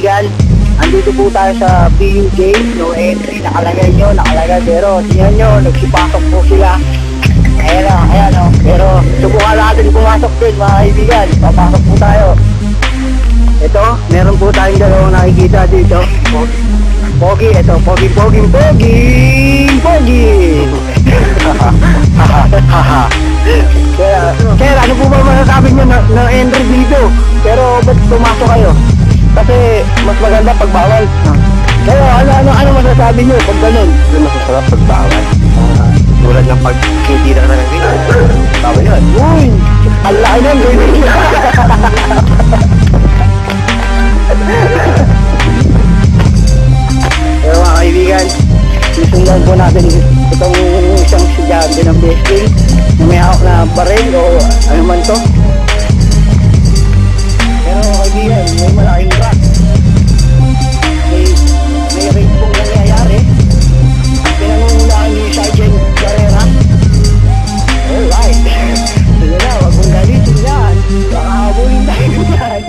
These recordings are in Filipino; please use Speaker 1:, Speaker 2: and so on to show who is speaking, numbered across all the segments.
Speaker 1: kaibigan, andito po tayo sa PUJ, no entry, nakalagay pero tingnan nyo, nagsipasok po sila. Ayan o, pero subukan natin pumasok din mga kaibigan, papasok po tayo. Ito, meron po tayong dalawang nakikita dito. Pogi, ito, pogi. Kaya ano po ba masasabi nyo na entry dito? Pero ba't pumasok kayo? Kasi mas maganda pag bawal. Kaya ano masasabi nyo pag ganun?
Speaker 2: Masasarap pag bawal. Tulad ng pag hindi na nagagawin. Bawal yun.
Speaker 1: Uy! Ang laki nun, baby! Pero mga kaibigan, susundan po natin itong isang estudyante ng BSK na may hawak na baril o ano man to. Pero kaibigan, may malaking rock. May raid pong nangyayari. Pinangungunahan ni Sergeant Barrera. Alright. Sige na, wag mong galitin yan. Baka habulin tayo yan.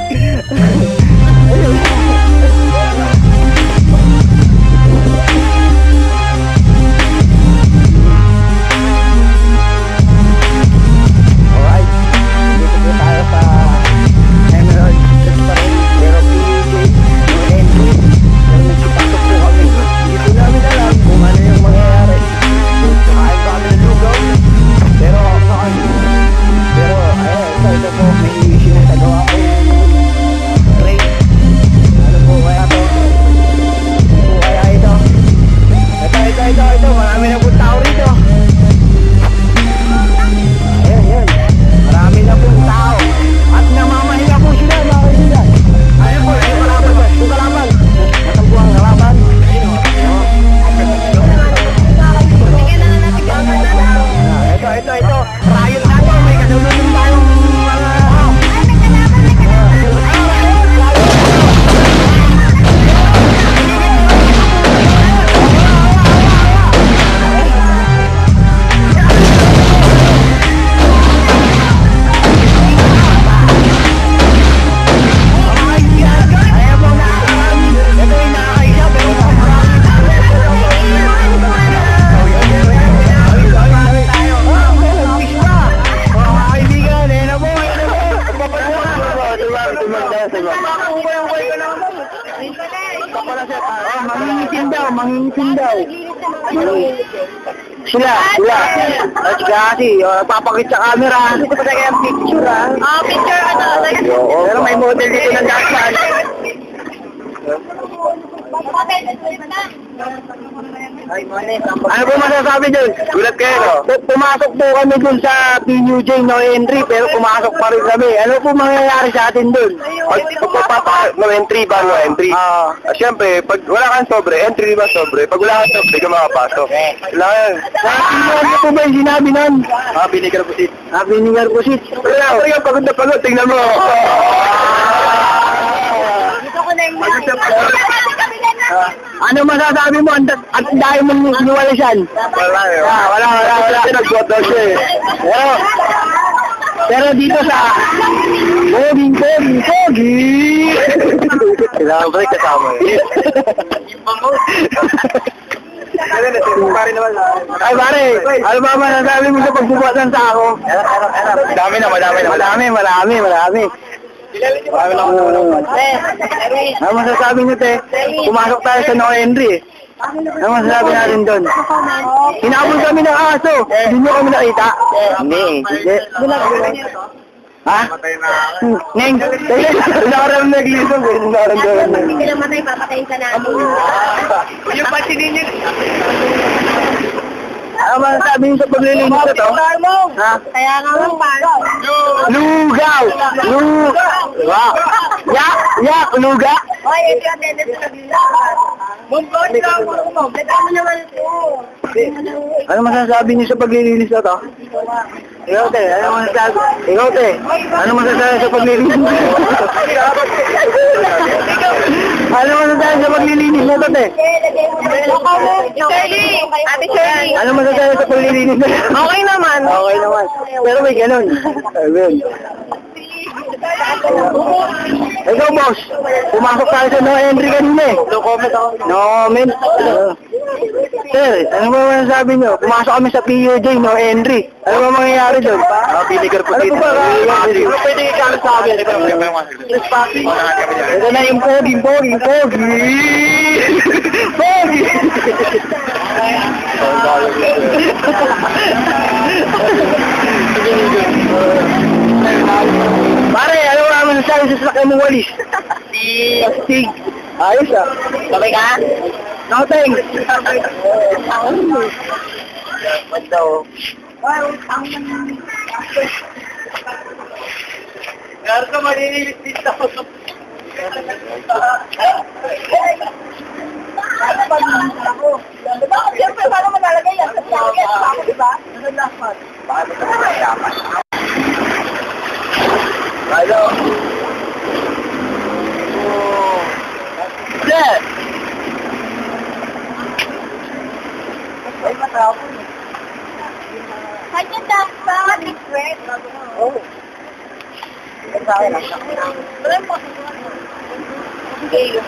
Speaker 1: Mangingitim daw. Sila. At kasi, papakit sa camera. Hindi ko pa yung picture picture Pero may model dito ng dasman. Ano po masasabi dun?
Speaker 2: Gulat kayo, no?
Speaker 1: Pumasok po kami dun sa PUJ no entry, pero pumasok pa rin kami. Ano po mangyayari sa atin dun?
Speaker 2: Pag no entry ba, no entry? Siyempre, pag wala kang sobre, entry ba sobre? Pag wala kang sobre, di ka makapasok. Kailangan.
Speaker 1: Ano po ba yung sinabi nun?
Speaker 2: Binigar po sit.
Speaker 1: Binigar po sit.
Speaker 2: Wala, pagod na pagod, tingnan mo.
Speaker 1: Dito ko na yung ano masasabi mo? At dahil mong inuwalisan?
Speaker 2: Wala.
Speaker 1: Wala.
Speaker 2: Nag-vote daw siya eh.
Speaker 1: Pero dito sa Pogi!
Speaker 2: Kailangan ba rin kasama eh?
Speaker 1: Ay pare, ano ba masasabi mo sa pagbubuhat ng sako? Marami. Ano masasabi nyo, te? Pumasok tayo sa No Henry. Ano masasabi natin doon? Hinabol kami ng aso. Hindi nyo kami nakita?
Speaker 2: Hindi.
Speaker 1: Ha? Neng, nakarang naglisog eh.
Speaker 3: Hindi ka namatay, papatayin ka namin.
Speaker 2: Yung pansinin niyo.
Speaker 1: Ano masasabi nyo sa paglilinis na to? Ha?
Speaker 3: Kaya nga lang paano?
Speaker 1: Lugaw! Yak! Luga!
Speaker 3: Hoy, ito yung attendance sa kabila. Bumbot lang mo. Lagyan mo naman ito.
Speaker 1: Ano masasabi niyo sa paglilinis na to? Ikaw, te. Ano masasabi sa paglilinis? Ano masasabi sa paglilinis na to, te?
Speaker 3: Shirley! Ate Shirley!
Speaker 1: Ano masasabi sa paglilinis na to?
Speaker 3: Okay naman.
Speaker 1: Okay naman. Pero may ganun. Ayun. Ikaw, boss. Pumasok tayo sa no entry kanina eh.
Speaker 2: No comment ako.
Speaker 1: No comment. Sir, ano ba masasabi nyo? Pumasok kami sa PUJ, no entry. Ano ba mangyayari doon?
Speaker 2: Vinegar po
Speaker 1: Ano
Speaker 2: dito.
Speaker 1: po ba?
Speaker 2: Ano pwede ikalo sa amin?
Speaker 1: Ito na yung pogi. Pogi! Pare, ano ba naman sasabi sa sasakyan mong walis? Astig. Ayos ah.
Speaker 3: Sabay ka?
Speaker 1: Nothing.
Speaker 2: Ba't daw? Garo ka malililis dito.
Speaker 3: Siyempre, paano mo nalagay yan? Sa sasakyan, ako, diba?
Speaker 2: Paano ka mayaman? Hello?
Speaker 1: Sir!
Speaker 3: Ay, matapon. Kanya dapat, express.
Speaker 1: Oh.
Speaker 3: Wala mo. Sige.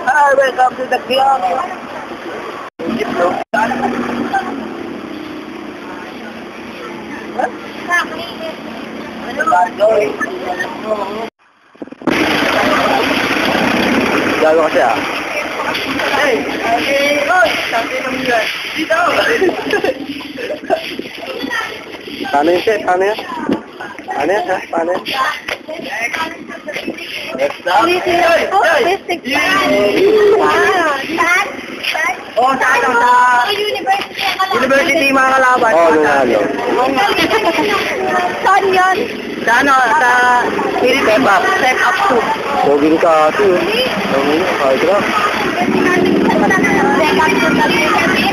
Speaker 1: Hi, welcome to the club. Gago kasi ah.
Speaker 3: Hey! Oy! Sabi naman yan. Dito!
Speaker 1: Paano yun, sir? Paano yan? Paano yan, sir? Paano yan?
Speaker 3: Oh, sa
Speaker 1: University, mga kalaban. Oo, nanalo.
Speaker 3: Saan yun?
Speaker 1: Sa ano? Sa step up. Step up 2. Poging ka ito. Kahit ka.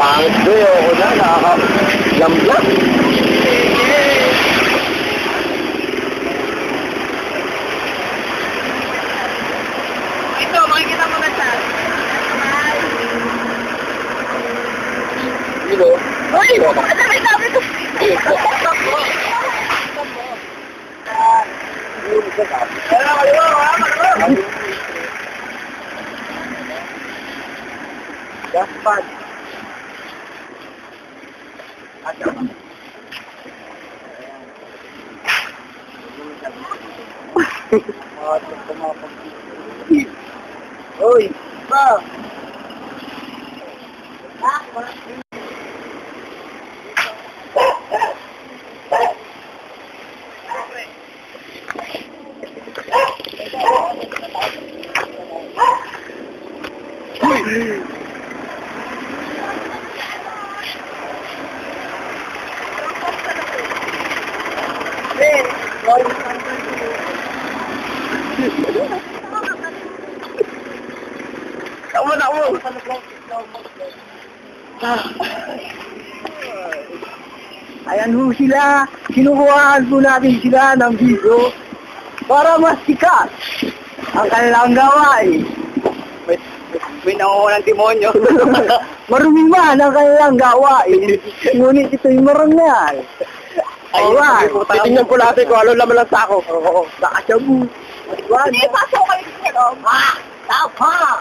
Speaker 1: Pangit ko yun. Ako na, nakaka-lamblak.
Speaker 3: Ito, makikita mo na siya.
Speaker 2: Dito?
Speaker 3: Uy! Ano may sabi ko?
Speaker 1: Gaspad. Uy, ba? Ayan ho sila, kinukuhaan po natin sila ng video para mas sikat ang kanilang gawain.
Speaker 2: May nangungunang demonyo.
Speaker 1: Marumi man ang kanilang gawain, ngunit ito'y marangal. Alright,
Speaker 2: Titingnan po natin kung ano laman ng sako.
Speaker 1: Oo, nakasyabu.
Speaker 3: Hindi, pasok kayo sa loob.
Speaker 1: Tapa!